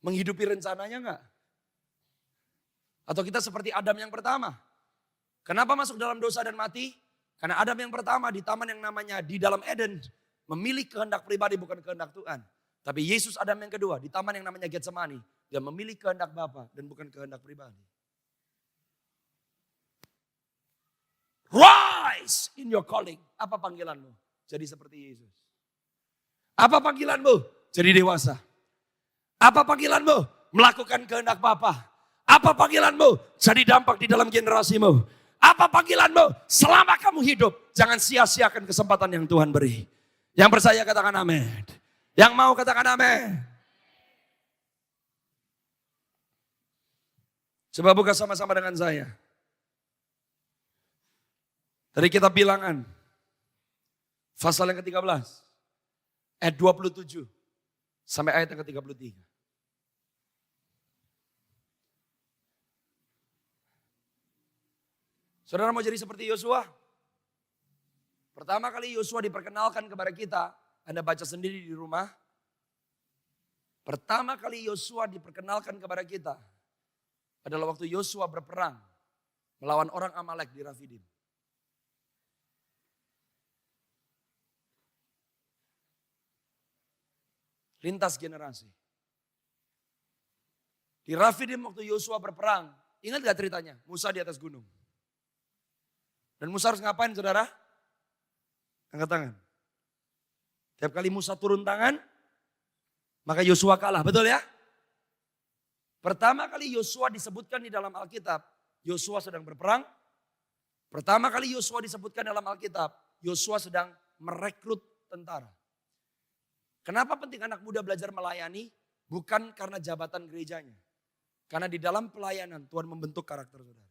Menghidupi rencananya gak? Atau kita seperti Adam yang pertama? Kenapa masuk dalam dosa dan mati? Karena Adam yang pertama di taman yang namanya di dalam Eden memilih kehendak pribadi bukan kehendak Tuhan. Tapi Yesus Adam yang kedua di taman yang namanya Getsemani, dia memilih kehendak Bapa dan bukan kehendak pribadi. Rise in your calling. Apa panggilanmu? Jadi seperti Yesus. Apa panggilanmu? Jadi dewasa. Apa panggilanmu? Melakukan kehendak Bapa. Apa panggilanmu? Jadi dampak di dalam generasimu. Apa panggilanmu? Selama kamu hidup, jangan sia-siakan kesempatan yang Tuhan beri. Yang percaya katakan amin. Yang mau katakan amin. Coba buka sama-sama dengan saya. Dari kitab Bilangan, pasal yang ke-13, ayat 27 sampai ayat yang ke-33. Saudara mau jadi seperti Yosua? Pertama kali Yosua diperkenalkan kepada kita, Anda baca sendiri di rumah. Pertama kali Yosua diperkenalkan kepada kita adalah waktu Yosua berperang melawan orang Amalek di Rafidim. Lintas generasi. Di Rafidim waktu Yosua berperang, ingat gak ceritanya? Musa di atas gunung. Dan Musa harus ngapain saudara? Angkat tangan. Tiap kali Musa turun tangan, maka Yosua kalah, betul ya? Pertama kali Yosua disebutkan di dalam Alkitab, Yosua sedang berperang. Pertama kali Yosua disebutkan dalam Alkitab, Yosua sedang merekrut tentara. Kenapa penting anak muda belajar melayani? Bukan karena jabatan gerejanya. Karena di dalam pelayanan Tuhan membentuk karakter saudara.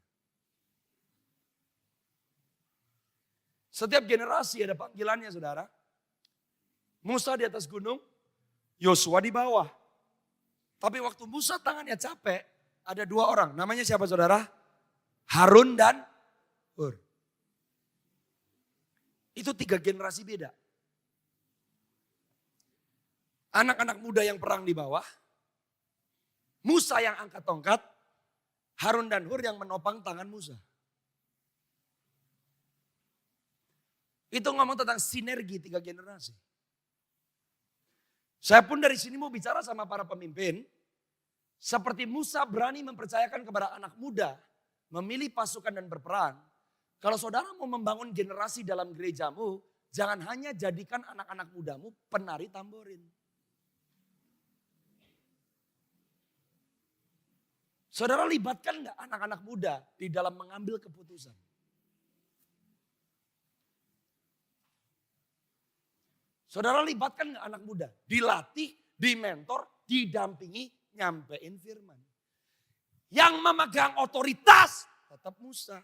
Setiap generasi ada panggilannya saudara. Musa di atas gunung, Yosua di bawah. Tapi waktu Musa tangannya capek, ada dua orang. Namanya siapa saudara? Harun dan Hur. Itu 3 generasi beda. Anak-anak muda yang perang di bawah, Musa yang angkat tongkat, Harun dan Hur yang menopang tangan Musa. Itu ngomong tentang sinergi 3 generasi. Saya pun dari sini mau bicara sama para pemimpin, seperti Musa berani mempercayakan kepada anak muda, memilih pasukan dan berperang. Kalau saudara mau membangun generasi dalam gerejamu, jangan hanya jadikan anak-anak mudamu penari tamborin. Saudara libatkan enggak anak-anak muda di dalam mengambil keputusan? Saudara libatkan enggak anak muda? Dilatih, dimentor, didampingi, nyampein firman. Yang memegang otoritas tetap Musa.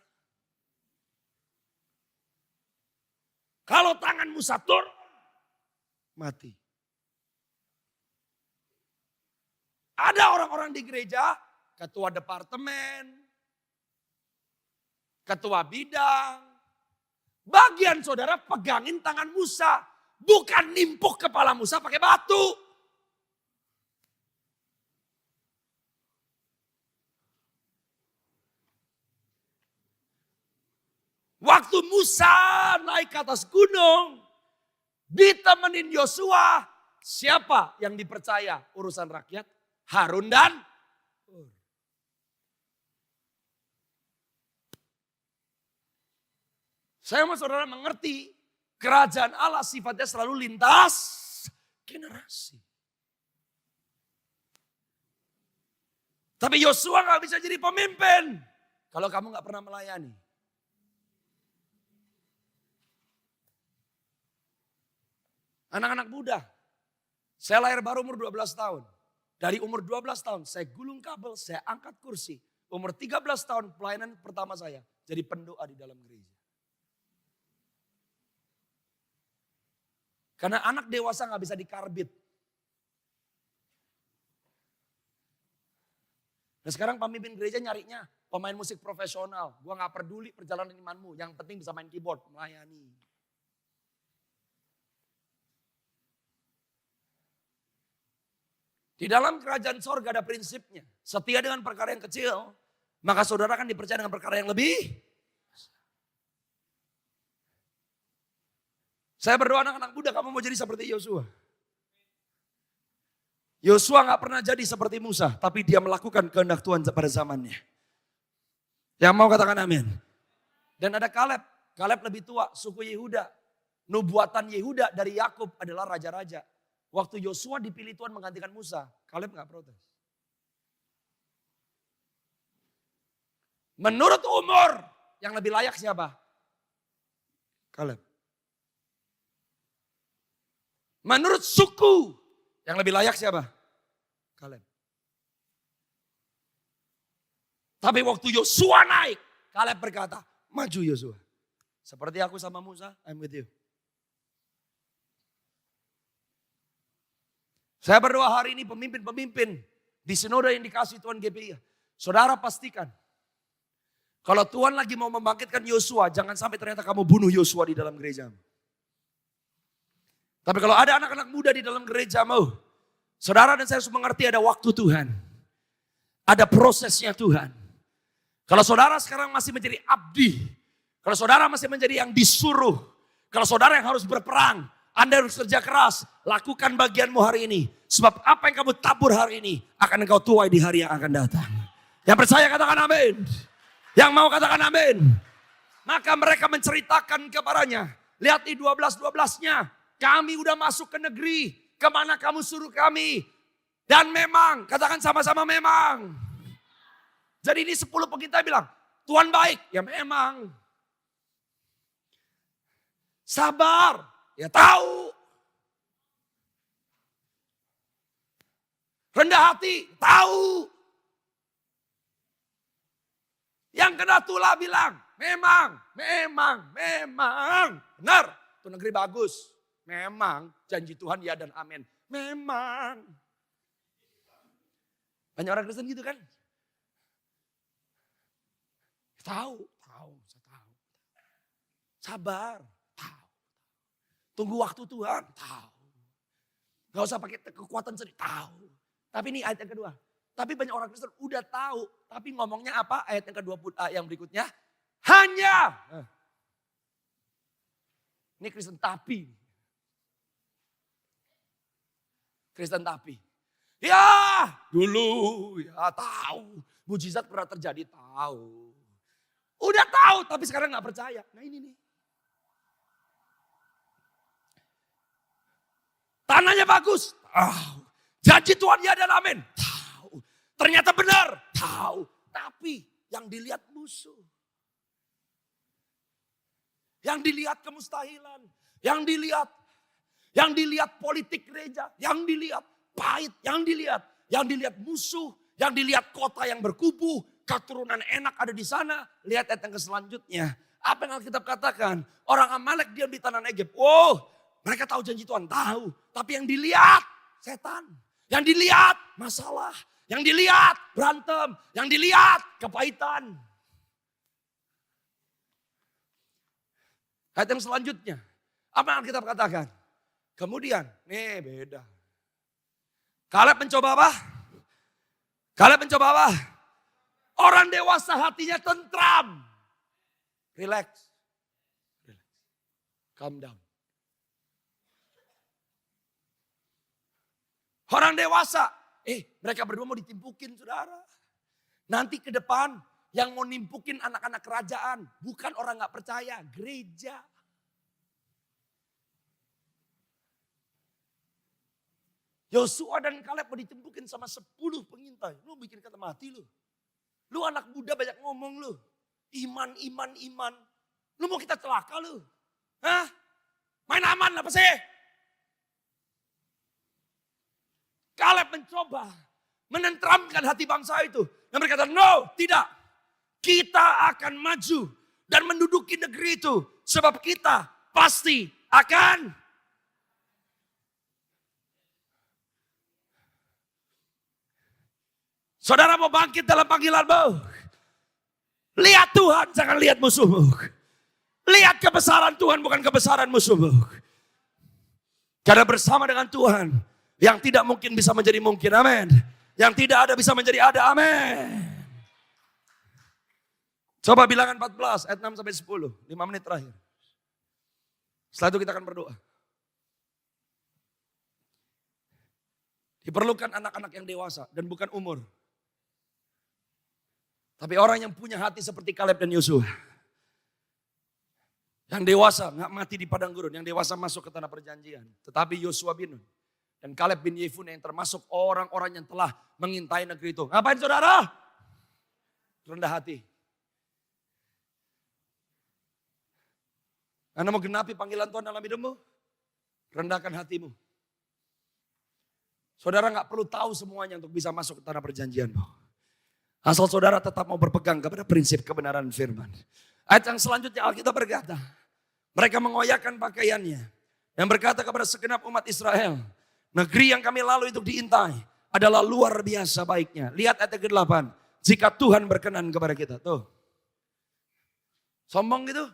Kalau tangan Musa turun, mati. Ada orang-orang di gereja, ketua departemen, ketua bidang. Bagian saudara pegangin tangan Musa. Bukan nimpuk kepala Musa pakai batu. Waktu Musa naik ke atas gunung, ditemenin Yosua, siapa yang dipercaya urusan rakyat? Harun dan Hur. Saya mau saudara mengerti, kerajaan Allah sifatnya selalu lintas generasi. Tapi Yosua gak bisa jadi pemimpin kalau kamu gak pernah melayani. Anak-anak muda, saya lahir baru umur 12 tahun. Dari umur 12 tahun saya gulung kabel, saya angkat kursi. Umur 13 tahun pelayanan pertama saya jadi pendoa di dalam gereja. Karena anak dewasa gak bisa dikarbit. Nah sekarang pemimpin gereja nyarinya pemain musik profesional. Gua gak peduli perjalanan imanmu, yang penting bisa main keyboard, melayani. Di dalam kerajaan sorga ada prinsipnya. Setia dengan perkara yang kecil, maka saudara akan dipercaya dengan perkara yang lebih. Saya berdoa anak-anak muda kamu mau jadi seperti Yosua. Yosua gak pernah jadi seperti Musa, tapi dia melakukan kehendak Tuhan pada zamannya. Yang mau katakan amin. Dan ada Kaleb. Kaleb lebih tua, suku Yehuda. Nubuatan Yehuda dari Yakub adalah raja-raja. Waktu Yosua dipilih Tuhan menggantikan Musa, Kaleb gak protes. Menurut umur, yang lebih layak siapa? Kaleb. Menurut suku, yang lebih layak siapa? Kaleb. Tapi waktu Yosua naik, Kaleb berkata, maju Yosua. Seperti aku sama Musa, I'm with you. Saya berdoa hari ini pemimpin-pemimpin di sinode yang dikasih Tuhan GPI. Saudara pastikan, kalau Tuhan lagi mau membangkitkan Yosua, jangan sampai ternyata kamu bunuh Yosua di dalam gerejamu. Tapi kalau ada anak-anak muda di dalam gerejamu, saudara dan saya harus mengerti ada waktu Tuhan. Ada prosesnya Tuhan. Kalau saudara sekarang masih menjadi abdi, kalau saudara masih menjadi yang disuruh, kalau saudara yang harus berperang, Anda harus kerja keras, lakukan bagianmu hari ini. Sebab apa yang kamu tabur hari ini, akan engkau tuai di hari yang akan datang. Yang percaya katakan amin. Yang mau katakan amin. Maka mereka menceritakan kepadanya. Lihat di 12-12-nya. Kami udah masuk ke negeri. Kemana kamu suruh kami. Dan memang, katakan sama-sama memang. Jadi ini 10 pengintai bilang, Tuhan baik. Ya memang. Sabar. Ya tahu. Rendah hati, tahu. Yang kena tulah bilang, memang. Benar, itu negeri bagus. Memang, janji Tuhan ya dan amin. Memang. Banyak orang Kristen gitu kan? Tahu, saya tahu. Sabar. Tunggu waktu Tuhan, tahu. Gak usah pakai kekuatan sendiri, tahu. Tapi ini ayat yang kedua. Tapi banyak orang Kristen udah tahu. Tapi ngomongnya apa? Ayat yang kedua yang berikutnya. Hanya. Ini Kristen tapi. Kristen tapi. Ya dulu ya tahu. Mujizat pernah terjadi, tahu. Udah tahu tapi sekarang gak percaya. Nah ini nih. Tanahnya bagus, tahu. Janji Tuhan ya dan amin, tahu. Ternyata benar, tahu. Tapi yang dilihat musuh. Yang dilihat kemustahilan. Yang dilihat politik gereja. Yang dilihat pahit. Yang dilihat musuh. Yang dilihat kota yang berkubu. Keturunan enak ada di sana. Lihat ayat yang selanjutnya. Apa yang Alkitab katakan? Orang Amalek diam di tanah Negeb. Oh, mereka tahu janji Tuhan, tahu. Tapi yang dilihat setan. Yang dilihat masalah. Yang dilihat berantem. Yang dilihat kepahitan. Ayat yang selanjutnya. Apa yang Alkitab katakan? Kemudian, nih beda. Kaleb mencoba apa? Kaleb mencoba apa? Orang dewasa hatinya tentram. Relax. Calm down. Orang dewasa, mereka berdua mau ditimpukin saudara. Nanti ke depan yang mau nimpukin anak-anak kerajaan. Bukan orang gak percaya, gereja. Yosua dan Kaleb mau ditimpukin sama 10 pengintai. Lu bikin kata mati lu. Lu anak muda banyak ngomong lu. Iman. Lu mau kita celaka lu. Hah? Main aman apa sih? Kaleb mencoba menenteramkan hati bangsa itu. Dan mereka kata, no, tidak. Kita akan maju dan menduduki negeri itu. Sebab kita pasti akan. Saudara mau bangkit dalam panggilanmu. Lihat Tuhan, jangan lihat musuhmu. Lihat kebesaran Tuhan, bukan kebesaran musuhmu. Karena bersama dengan Tuhan, yang tidak mungkin bisa menjadi mungkin, amin. Yang tidak ada bisa menjadi ada, amin. Coba bilangan 14 ayat 6 sampai 10, 5 menit terakhir. Setelah itu kita akan berdoa. Diperlukan anak-anak yang dewasa dan bukan umur. Tapi orang yang punya hati seperti Kaleb dan Yosua. Yang dewasa gak mati di padang gurun, yang dewasa masuk ke tanah perjanjian. Tetapi Yosua bin Nun dan Kaleb bin Yefune yang termasuk orang-orang yang telah mengintai negeri itu. Ngapain saudara? Rendah hati. Anda mau genapi panggilan Tuhan dalam hidupmu? Rendahkan hatimu. Saudara gak perlu tahu semuanya untuk bisa masuk ke tanah perjanjianmu. Asal saudara tetap mau berpegang kepada prinsip kebenaran firman. Ayat yang selanjutnya Alkitab berkata, mereka mengoyakkan pakaiannya dan berkata kepada segenap umat Israel, negeri yang kami lalui untuk diintai adalah luar biasa baiknya. Lihat ayat ke-8. Jika Tuhan berkenan kepada kita. Tuh. Sombong gitu.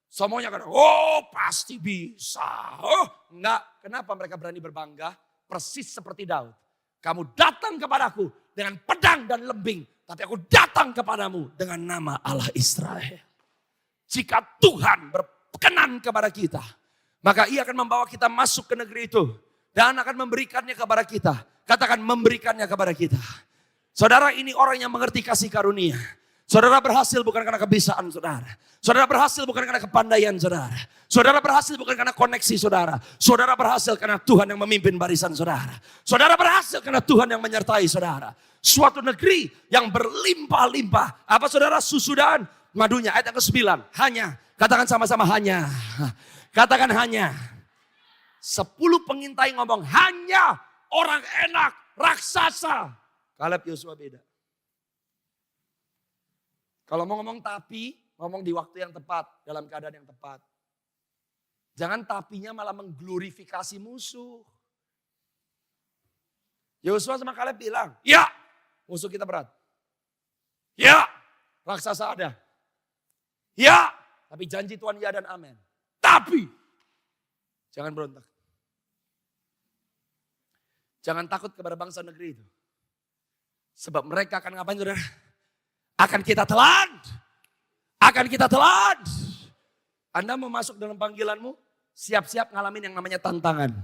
Sombongnya kan, oh pasti bisa. Oh enggak. Kenapa mereka berani berbangga? Persis seperti Daud. Kamu datang kepadaku dengan pedang dan lembing. Tapi aku datang kepadamu dengan nama Allah Israel. Jika Tuhan berkenan kepada kita, maka ia akan membawa kita masuk ke negeri itu. Dan akan memberikannya kepada kita. Katakan memberikannya kepada kita. Saudara, ini orang yang mengerti kasih karunia. Saudara berhasil bukan karena kebiasaan saudara. Saudara berhasil bukan karena kepandaian saudara. Saudara berhasil bukan karena koneksi saudara. Saudara berhasil karena Tuhan yang memimpin barisan saudara. Saudara berhasil karena Tuhan yang menyertai saudara. Suatu negeri yang berlimpah-limpah. Apa saudara? Susu dan madunya. Ayat yang ke-9. Hanya. Katakan sama-sama hanya. Katakan hanya. 10 pengintai ngomong hanya orang enak, raksasa. Kaleb Yosua beda. Kalau mau ngomong tapi, ngomong di waktu yang tepat, dalam keadaan yang tepat. Jangan tapinya malah mengglorifikasi musuh. Yosua sama Kaleb bilang, ya musuh kita berat. Ya raksasa ada. Ya tapi janji Tuhan ya dan amin. Tapi jangan berontak. Jangan takut kepada bangsa negeri itu. Sebab mereka akan ngapain saudara? Akan kita telan. Akan kita telan. Anda mau masuk dalam panggilanmu, siap-siap ngalamin yang namanya tantangan.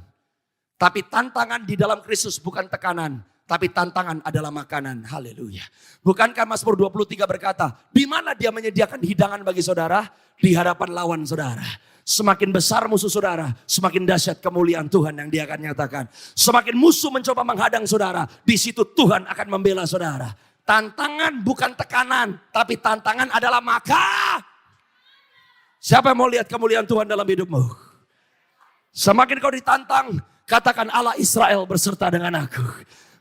Tapi tantangan di dalam Kristus bukan tekanan. Tapi tantangan adalah makanan. Haleluya. Bukankah Mazmur 23 berkata, di mana dia menyediakan hidangan bagi saudara? Di hadapan lawan saudara. Semakin besar musuh saudara, semakin dahsyat kemuliaan Tuhan yang dia akan nyatakan. Semakin musuh mencoba menghadang saudara, di situ Tuhan akan membela saudara. Tantangan bukan tekanan, tapi tantangan adalah maka. Siapa yang mau lihat kemuliaan Tuhan dalam hidupmu? Semakin kau ditantang, katakan Allah Israel berserta dengan aku.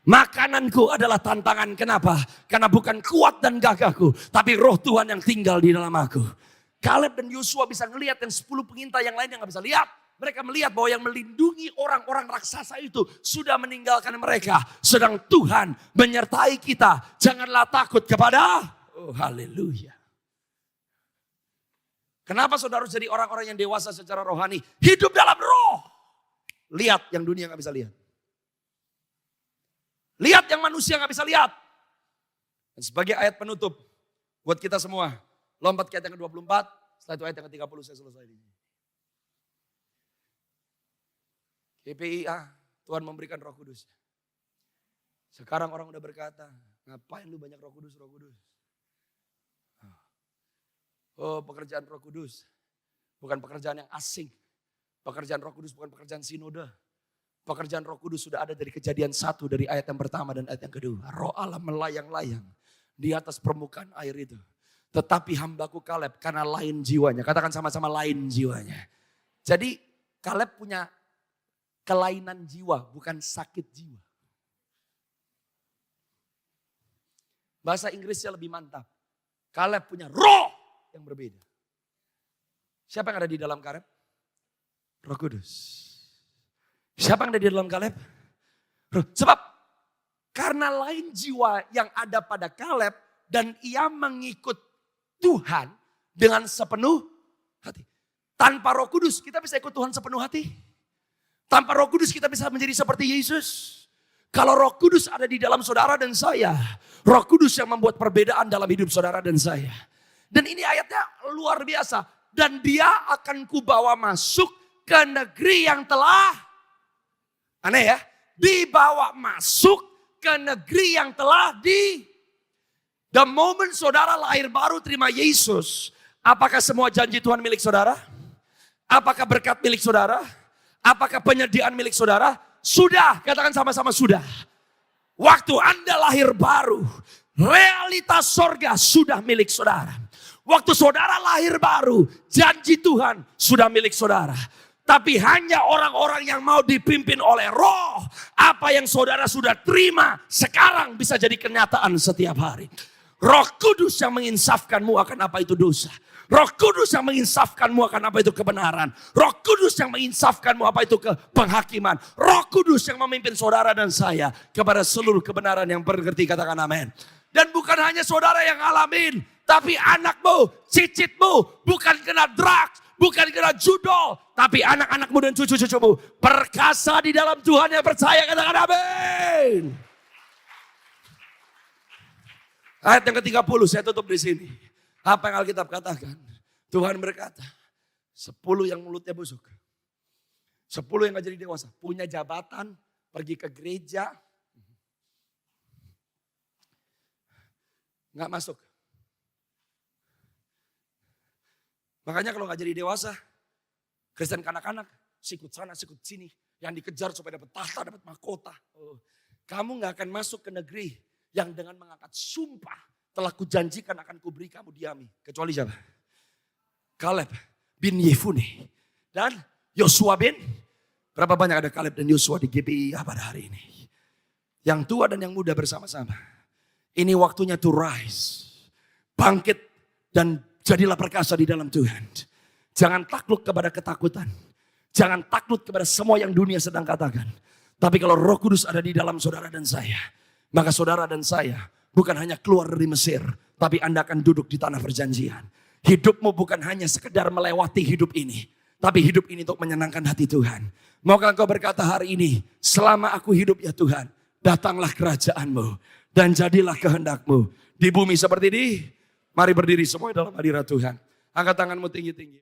Makananku adalah tantangan. Kenapa? Karena bukan kuat dan gagahku, tapi roh Tuhan yang tinggal di dalam aku. Kaleb dan Yosua bisa ngelihat yang 10 pengintai yang lain yang gak bisa lihat. Mereka melihat bahwa yang melindungi orang-orang raksasa itu sudah meninggalkan mereka. Sedang Tuhan menyertai kita. Janganlah takut kepada, oh haleluya. Kenapa saudara jadi orang-orang yang dewasa secara rohani? Hidup dalam roh. Lihat yang dunia gak bisa lihat. Lihat yang manusia gak bisa lihat. Dan sebagai ayat penutup buat kita semua. Lompat ke ayat yang ke-24. Setelah itu ayat yang ke-30 saya selesai. KPIA, Tuhan memberikan Roh Kudus. Sekarang orang udah berkata, ngapain lu banyak Roh Kudus, Roh Kudus? Oh, pekerjaan Roh Kudus bukan pekerjaan yang asing. Pekerjaan Roh Kudus bukan pekerjaan sinode. Pekerjaan Roh Kudus sudah ada dari Kejadian 1 dari ayat yang pertama dan ayat yang kedua. Roh Allah melayang-layang di atas permukaan air itu. Tetapi hambaku Kaleb karena lain jiwanya. Katakan sama-sama lain jiwanya. Jadi Kaleb punya kelainan jiwa, bukan sakit jiwa. Bahasa Inggrisnya lebih mantap. Kaleb punya roh yang berbeda. Siapa yang ada di dalam Kaleb? Roh Kudus. Siapa yang ada di dalam Kaleb? Sebab karena lain jiwa yang ada pada Kaleb dan ia mengikut Tuhan dengan sepenuh hati. Tanpa Roh Kudus kita bisa ikut Tuhan sepenuh hati. Tanpa Roh Kudus kita bisa menjadi seperti Yesus. Kalau Roh Kudus ada di dalam saudara dan saya, Roh Kudus yang membuat perbedaan dalam hidup saudara dan saya. Dan ini ayatnya luar biasa. Dan dia akan kubawa masuk ke negeri yang telah, aneh ya, dibawa masuk ke negeri yang telah the moment saudara lahir baru terima Yesus, apakah semua janji Tuhan milik saudara? Apakah berkat milik saudara? Apakah penyediaan milik saudara? Sudah, katakan sama-sama sudah. Waktu Anda lahir baru, realitas sorga sudah milik saudara. Waktu saudara lahir baru, janji Tuhan sudah milik saudara. Tapi hanya orang-orang yang mau dipimpin oleh roh. Apa yang saudara sudah terima sekarang bisa jadi kenyataan setiap hari. Roh Kudus yang menginsafkanmu akan apa itu dosa. Roh Kudus yang menginsafkanmu akan apa itu kebenaran. Roh Kudus yang menginsafkanmu apa itu penghakiman. Roh Kudus yang memimpin saudara dan saya kepada seluruh kebenaran yang bergerti, katakan amin. Dan bukan hanya saudara yang ngalamin, tapi anakmu, cicitmu bukan kena drugs, bukan kena judol, tapi anak-anakmu dan cucu-cucumu perkasa di dalam Tuhan yang percaya, katakan amin. Ayat yang ke-30 saya tutup di sini. Apa yang Alkitab katakan? Tuhan berkata, 10 yang mulutnya busuk. 10 yang gak jadi dewasa. Punya jabatan, pergi ke gereja. Gak masuk. Makanya kalau gak jadi dewasa, Kristen kanak-kanak, sikut sana, sikut sini. Yang dikejar supaya dapat tahta, dapat mahkota. Kamu gak akan masuk ke negeri yang dengan mengangkat sumpah telah kujanjikan akan kuberi kamu diami. Kecuali siapa? Kaleb bin Yefune. Dan Yosua bin. Berapa banyak ada Kaleb dan Yosua di GPI pada hari ini. Yang tua dan yang muda bersama-sama. Ini waktunya to rise. Bangkit dan jadilah perkasa di dalam Tuhan. Jangan takluk kepada ketakutan. Jangan takluk kepada semua yang dunia sedang katakan. Tapi kalau Roh Kudus ada di dalam saudara dan saya. Maka saudara dan saya bukan hanya keluar dari Mesir, tapi Anda akan duduk di tanah perjanjian. Hidupmu bukan hanya sekedar melewati hidup ini, tapi hidup ini untuk menyenangkan hati Tuhan. Maukah engkau berkata hari ini, selama aku hidup ya Tuhan, datanglah kerajaanmu dan jadilah kehendakmu di bumi seperti ini. Mari berdiri semua dalam hadirat Tuhan. Angkat tanganmu tinggi-tinggi.